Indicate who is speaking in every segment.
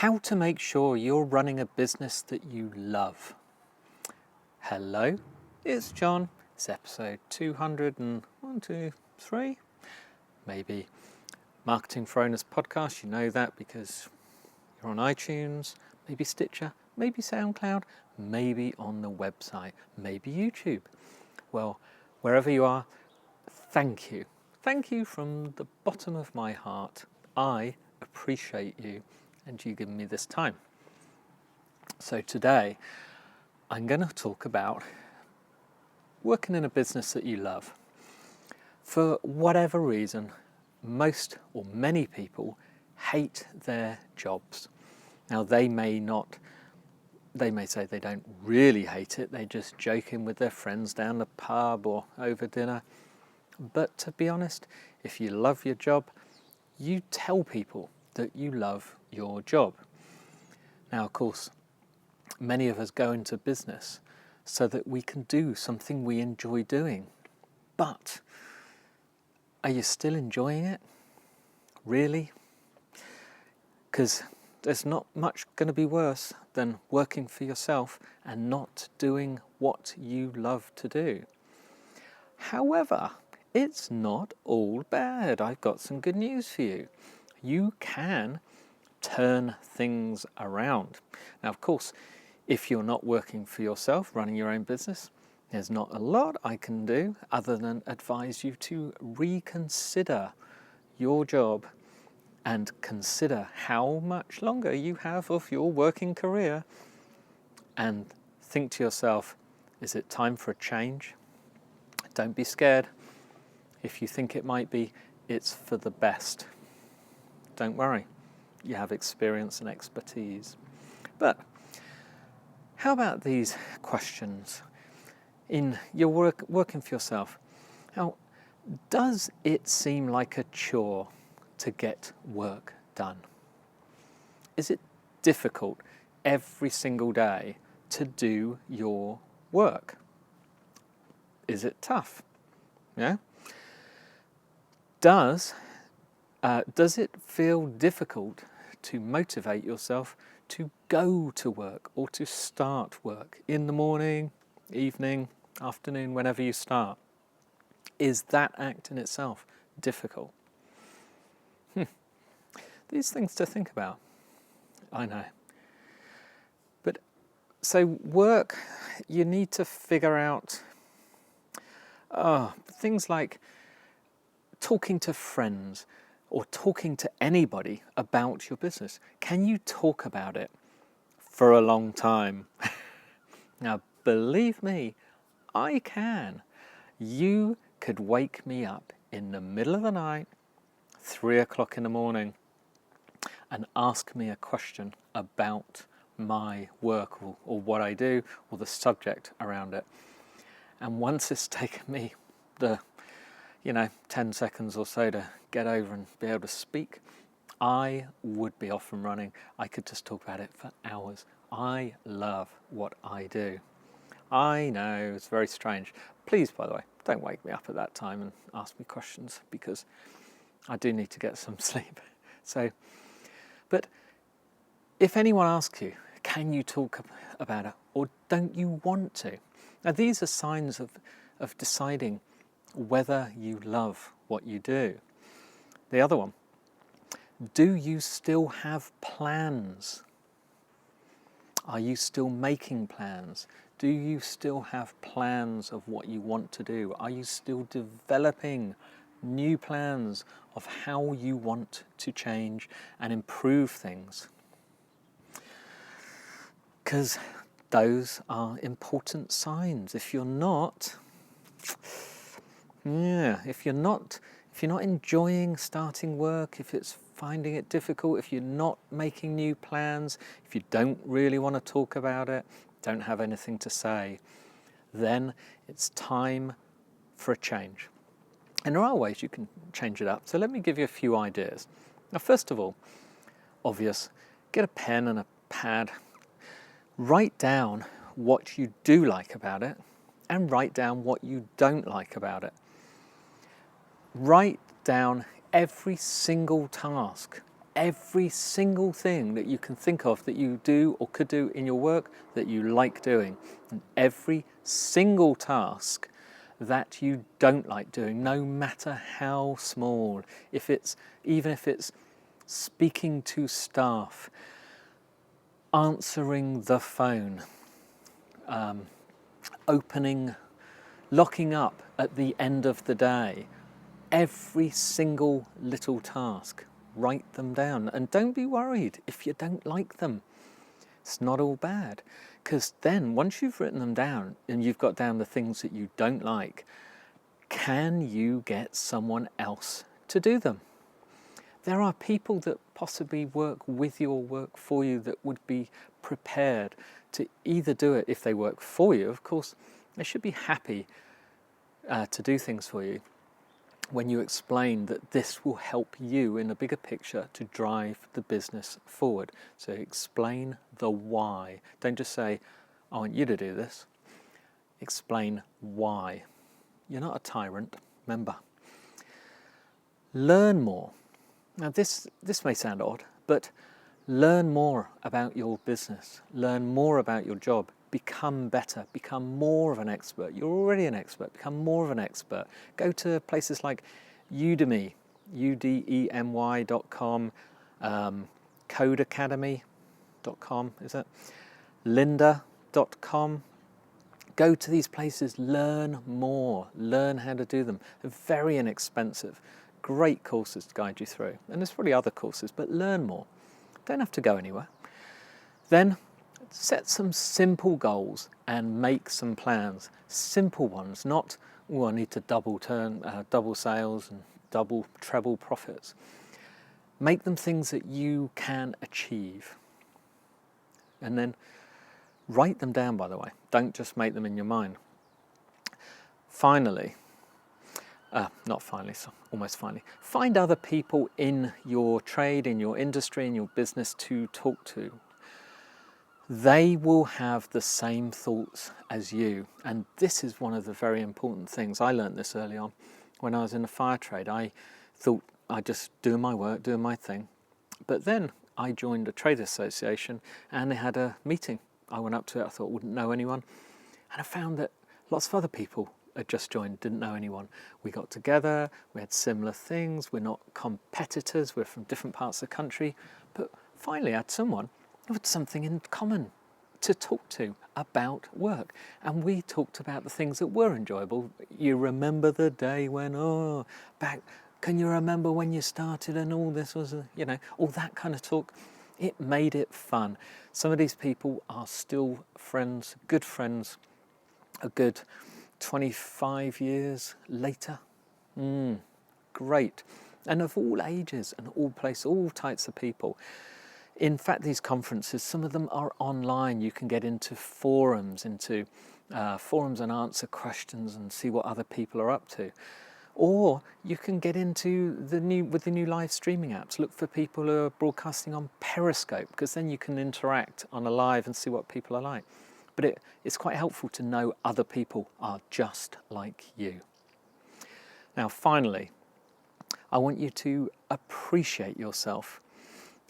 Speaker 1: How to make sure you're running a business that you love. Hello, it's John. It's episode 203, maybe. Marketing for Owners podcast, you know that because you're on iTunes, maybe Stitcher, maybe SoundCloud, maybe on the website, maybe YouTube. Well, wherever you are, thank you. Thank you from the bottom of my heart. I appreciate you and you giving me this time. So today, I'm going to talk about working in a business that you love. For whatever reason, most or many people hate their jobs. Now they may say they don't really hate it, they're just joking with their friends down the pub or over dinner. But to be honest, if you love your job, you tell people that you love your job. Now, of course, many of us go into business so that we can do something we enjoy doing. But are you still enjoying it? Really? Because there's not much going to be worse than working for yourself and not doing what you love to do. However, it's not all bad. I've got some good news for you. You can turn things around. Now, of course, if you're not working for yourself, running your own business, there's not a lot I can do other than advise you to reconsider your job and consider how much longer you have of your working career and think to yourself, is it time for a change? Don't be scared. If you think it might be, it's for the best. Don't worry, you have experience and expertise. But how about these questions? In your working for yourself, now, does it seem like a chore to get work done? Is it difficult every single day to do your work? Is it tough? Yeah. Does it feel difficult to motivate yourself to go to work or to start work in the morning, evening, afternoon, whenever you start? Is that act in itself difficult? These things to think about. I know. But so work, you need to figure out things like talking to friends or talking to anybody about your business. Can you talk about it for a long time? Now, believe me, I can. You could wake me up in the middle of the night, 3 o'clock in the morning, and ask me a question about my work or what I do or the subject around it. And once it's taken me the 10 seconds or so to get over and be able to speak, I would be off and running. I could just talk about it for hours. I love what I do. I know, it's very strange. Please, by the way, don't wake me up at that time and ask me questions because I do need to get some sleep. But if anyone asks you, can you talk about it or don't you want to? Now, these are signs of deciding whether you love what you do. The other one, do you still have plans? Are you still making plans? Do you still have plans of what you want to do? Are you still developing new plans of how you want to change and improve things? Because those are important signs. If you're not enjoying starting work, if it's finding it difficult, if you're not making new plans, if you don't really want to talk about it, don't have anything to say, then it's time for a change. And there are ways you can change it up. So let me give you a few ideas. Now, first of all, obvious, get a pen and a pad. Write down what you do like about it and write down what you don't like about it. Write down every single task every single thing that you can think of that you do or could do in your work that you like doing, and every single task that you don't like doing, no matter how small. Even if it's speaking to staff, answering the phone, locking up at the end of the day, every single little task, write them down. And don't be worried if you don't like them. It's not all bad, because then once you've written them down and you've got down the things that you don't like, can you get someone else to do them? There are people that possibly work with you or work for you that would be prepared to either do it. If they work for you, of course, they should be happy to do things for you when you explain that this will help you in a bigger picture to drive the business forward. So explain the why. Don't just say, I want you to do this. Explain why. You're not a tyrant, remember. Learn more. Now this may sound odd, but learn more about your business. Learn more about your job. Become better. Become more of an expert. You're already an expert. Become more of an expert. Go to places like Udemy, udemy.com, codeacademy.com, is it? lynda.com. Go to these places, learn more, learn how to do them. They're very inexpensive. Great courses to guide you through. And there's probably other courses, but learn more. Don't have to go anywhere. Then set some simple goals and make some plans. Simple ones, not, oh, I need to double sales and treble profits. Make them things that you can achieve. And then write them down, by the way. Don't just make them in your mind. Almost finally, find other people in your trade, in your industry, in your business to talk to. They will have the same thoughts as you. And this is one of the very important things. I learned this early on. When I was in the fire trade, I thought I'd just do my work, doing my thing. But then I joined a trade association and they had a meeting. I went up to it, I thought I wouldn't know anyone. And I found that lots of other people had just joined, didn't know anyone. We got together, we had similar things, we're not competitors, we're from different parts of the country, but finally I had someone who had something in common to talk to about work. And we talked about the things that were enjoyable. You remember the day when, can you remember when you started and all this was, all that kind of talk. It made it fun. Some of these people are still friends, a good 25 years later. Great. And of all ages and all places, all types of people. In fact, these conferences, some of them are online. You can get into forums and answer questions and see what other people are up to. Or you can get into the new live streaming apps. Look for people who are broadcasting on Periscope, because then you can interact on a live and see what people are like. But it's quite helpful to know other people are just like you. Now, finally, I want you to appreciate yourself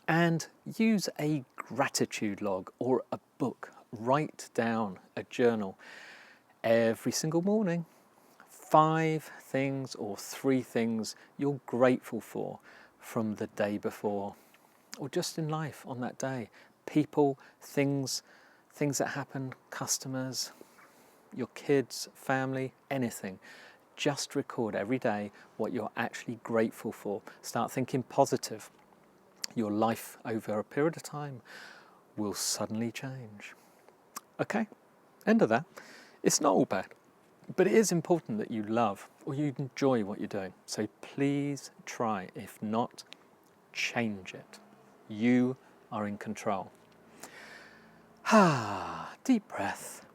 Speaker 1: and use a gratitude log or a book. Write down a journal every single morning. 5 things or 3 things you're grateful for from the day before, or just in life on that day. People, things that happen, customers, your kids, family, anything. Just record every day what you're actually grateful for. Start thinking positive. Your life over a period of time will suddenly change. Okay, end of that. It's not all bad, but it is important that you love or you enjoy what you're doing. So please try. If not, change it. You are in control. Deep breath.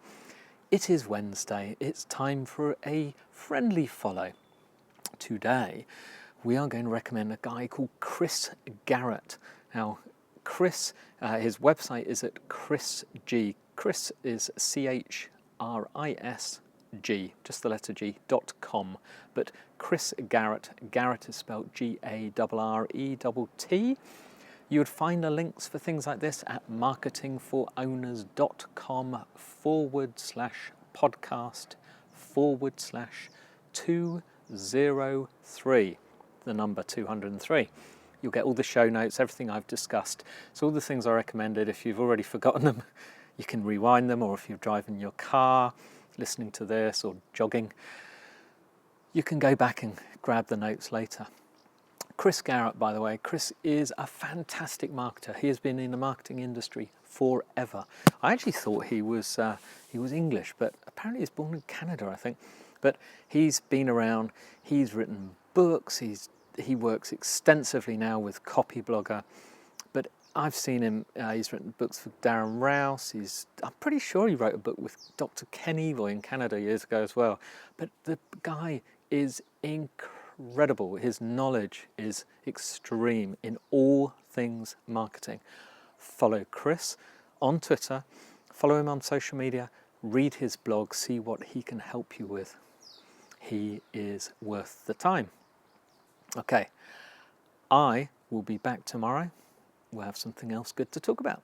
Speaker 1: It is Wednesday. It's time for a friendly follow. Today, we are going to recommend a guy called Chris Garrett. Now, Chris, his website is at Chris G. Chris is CHRISG, just the letter G.com. But Chris Garrett, Garrett is spelled Garrett. You would find the links for things like this at marketingforowners.com/podcast/203, the number 203. You'll get all the show notes, everything I've discussed. So all the things I recommended, if you've already forgotten them, you can rewind them, or if you're driving your car, listening to this, or jogging, you can go back and grab the notes later. Chris Garrett, by the way, Chris is a fantastic marketer. He has been in the marketing industry forever. I actually thought he was English, but apparently he's born in Canada, I think. But he's been around, he's written books, he works extensively now with Copyblogger. But I've seen him, he's written books for Darren Rouse. I'm pretty sure he wrote a book with Dr. Ken Evil in Canada years ago as well. But the guy is incredible. His knowledge is extreme in all things marketing. Follow Chris on Twitter, follow him on social media, read his blog, see what he can help you with. He is worth the time. Okay, I will be back tomorrow. We'll have something else good to talk about.